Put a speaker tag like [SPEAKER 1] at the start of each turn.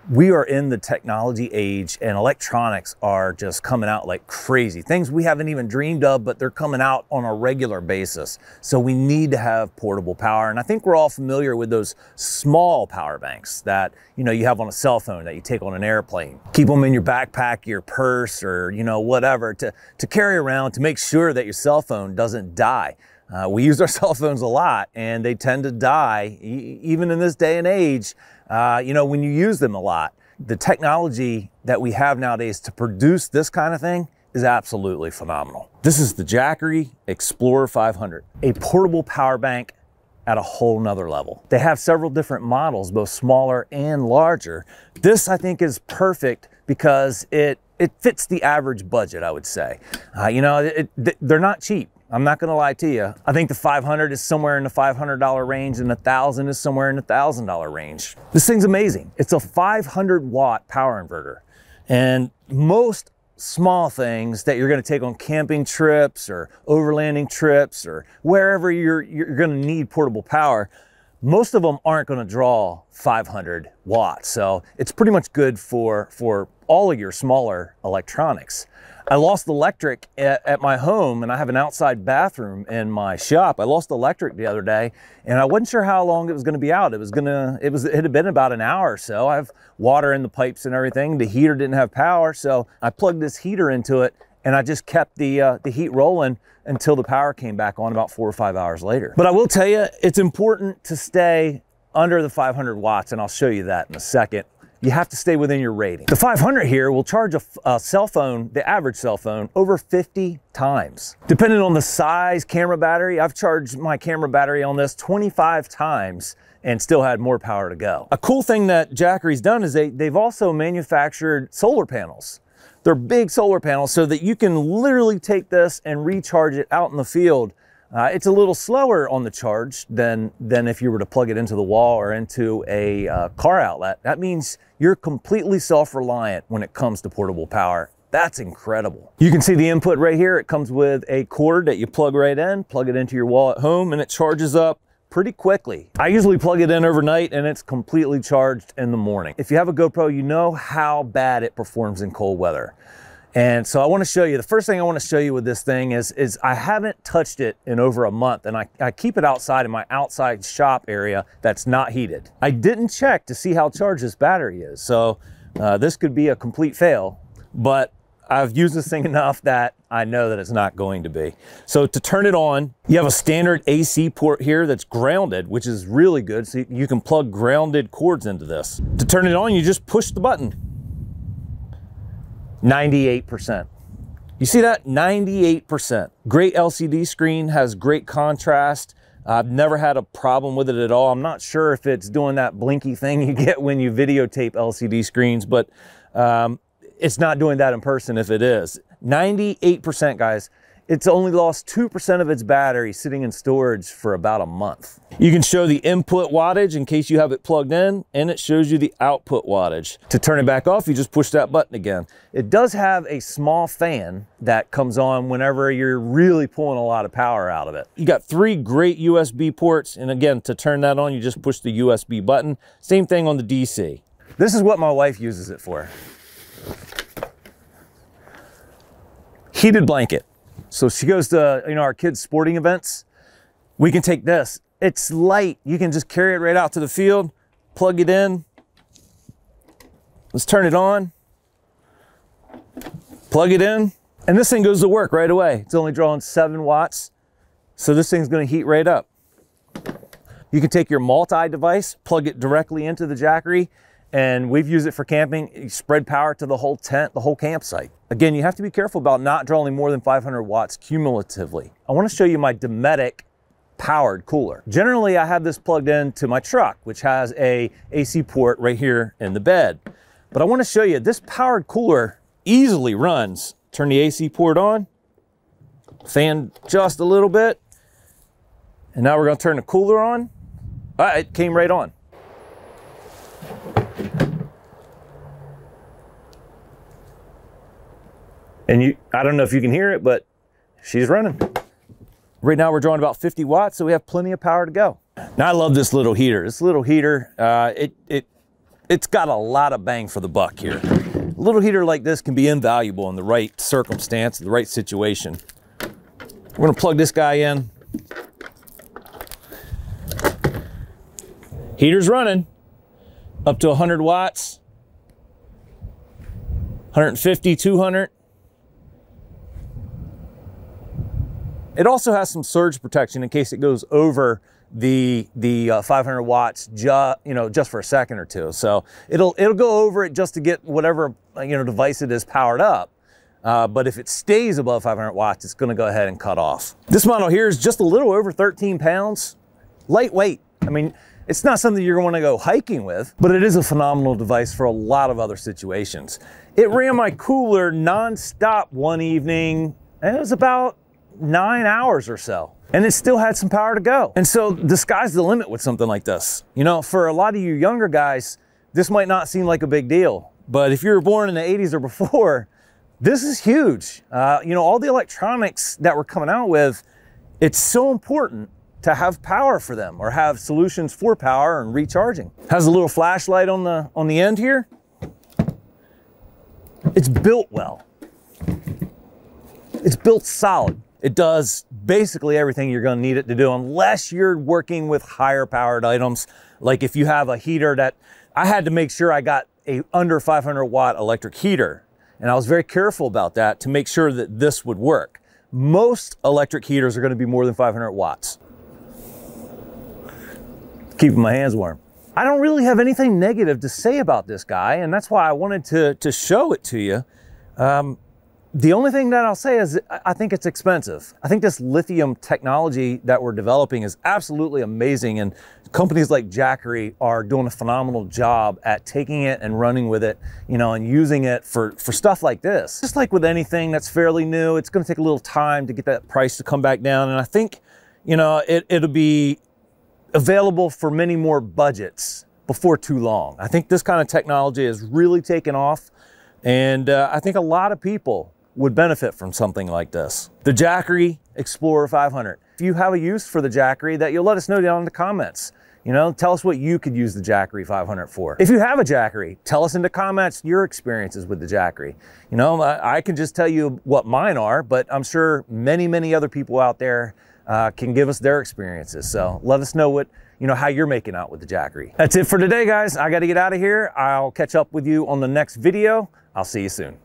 [SPEAKER 1] We are in the technology age and electronics are just coming out like crazy. Things we haven't even dreamed of, but they're coming out on a regular basis. So we need to have portable power. And I think we're all familiar with those small power banks that, you have on a cell phone that you take on an airplane. Keep them in your backpack, your purse, or, whatever to carry around to make sure that your cell phone doesn't die. We use our cell phones a lot and they tend to die, even in this day and age. When you use them a lot. The technology that we have nowadays to produce this kind of thing is absolutely phenomenal. This is the Jackery Explorer 500, a portable power bank at a whole nother level. They have several different models, both smaller and larger. This, I think, is perfect because it fits the average budget, I would say. They're not cheap. I'm not gonna lie to you. I think the 500 is somewhere in the $500 range and the 1,000 is somewhere in the $1,000 range. This thing's amazing. It's a 500 watt power inverter. And most small things that you're gonna take on camping trips or overlanding trips or wherever you're gonna need portable power, most of them aren't gonna draw 500 watts. So it's pretty much good for all of your smaller electronics. I lost electric at my home and I have an outside bathroom in my shop. I lost electric the other day and I wasn't sure how long it was gonna be out. It had been about an hour or so. I have water in the pipes and everything. The heater didn't have power, so I plugged this heater into it and I just kept the heat rolling until the power came back on about 4 or 5 hours later. But I will tell you, it's important to stay under the 500 watts and I'll show you that in a second. You have to stay within your rating. The 500 here will charge a cell phone, the average cell phone, over 50 times. Depending on the size camera battery, I've charged my camera battery on this 25 times and still had more power to go. A cool thing that Jackery's done is they've also manufactured solar panels. They're big solar panels so that you can literally take this and recharge it out in the field. It's a little slower on the charge than if you were to plug it into the wall or into a car outlet. That means you're completely self-reliant when it comes to portable power. That's incredible. You can see the input right here. It comes with a cord that you plug right in, plug it into your wall at home, and it charges up pretty quickly. I usually plug it in overnight and it's completely charged in the morning. If you have a GoPro, you know how bad it performs in cold weather. And so I want to show you, the first thing I want to show you with this thing is I haven't touched it in over a month and I keep it outside in my outside shop area that's not heated. I didn't check to see how charged this battery is. So this could be a complete fail, but I've used this thing enough that I know that it's not going to be. So to turn it on, you have a standard AC port here that's grounded, which is really good. So you can plug grounded cords into this. To turn it on, you just push the button. 98%. You see that? 98%. Great LCD screen, has great contrast. I've never had a problem with it at all. I'm not sure if it's doing that blinky thing you get when you videotape LCD screens, but it's not doing that in person if it is. 98%, guys. It's only lost 2% of its battery sitting in storage for about a month. You can show the input wattage in case you have it plugged in, and it shows you the output wattage. To turn it back off, you just push that button again. It does have a small fan that comes on whenever you're really pulling a lot of power out of it. You got 3 great USB ports, and again, to turn that on, you just push the USB button. Same thing on the DC. This is what my wife uses it for. Heated blanket. So she goes to, our kids' sporting events. We can take this. It's light. You can just carry it right out to the field, plug it in. Let's turn it on. Plug it in. And this thing goes to work right away. It's only drawing 7 watts. So this thing's going to heat right up. You can take your multi-device, plug it directly into the Jackery, and we've used it for camping. You spread power to the whole tent, the whole campsite. Again, you have to be careful about not drawing more than 500 watts cumulatively. I want to show you my Dometic powered cooler. Generally, I have this plugged into my truck, which has a AC port right here in the bed. But I want to show you this powered cooler easily runs. Turn the AC port on, fan just a little bit, and now we're going to turn the cooler on. It came right on. And I don't know if you can hear it, but she's running. Right now we're drawing about 50 watts, so we have plenty of power to go. Now I love this little heater. This little heater, it it's got a lot of bang for the buck here. A little heater like this can be invaluable in the right circumstance, the right situation. We're gonna plug this guy in. Heater's running up to 100 watts, 150, 200. It also has some surge protection in case it goes over the 500 watts just for a second or two. So it'll go over it just to get whatever device it is powered up. But if it stays above 500 watts, it's going to go ahead and cut off. This model here is just a little over 13 pounds, lightweight. I mean, it's not something you're going to go hiking with, but it is a phenomenal device for a lot of other situations. It ran my cooler nonstop one evening, and it was about 9 hours or so, and it still had some power to go. And so the sky's the limit with something like this. For a lot of you younger guys, this might not seem like a big deal, but if you were born in the 80s or before, this is huge. All the electronics that we're coming out with, it's so important to have power for them or have solutions for power and recharging. Has a little flashlight on the end here. It's built well. It's built solid. It does basically everything you're going to need it to do, unless you're working with higher powered items. Like if you have a heater that, I had to make sure I got a under 500 watt electric heater. And I was very careful about that to make sure that this would work. Most electric heaters are going to be more than 500 watts. Keeping my hands warm. I don't really have anything negative to say about this guy, and that's why I wanted to show it to you. The only thing that I'll say is I think it's expensive. I think this lithium technology that we're developing is absolutely amazing, and companies like Jackery are doing a phenomenal job at taking it and running with it, and using it for stuff like this. Just like with anything that's fairly new, it's going to take a little time to get that price to come back down, and I think, it'll be available for many more budgets before too long. I think this kind of technology has really taken off, and I think a lot of people would benefit from something like this. The Jackery Explorer 500. If you have a use for the Jackery, that you'll let us know down in the comments. Tell us what you could use the Jackery 500 for. If you have a Jackery, tell us in the comments your experiences with the Jackery. I can just tell you what mine are, but I'm sure many, many other people out there can give us their experiences. So let us know how you're making out with the Jackery. That's it for today, guys. I got to get out of here. I'll catch up with you on the next video. I'll see you soon.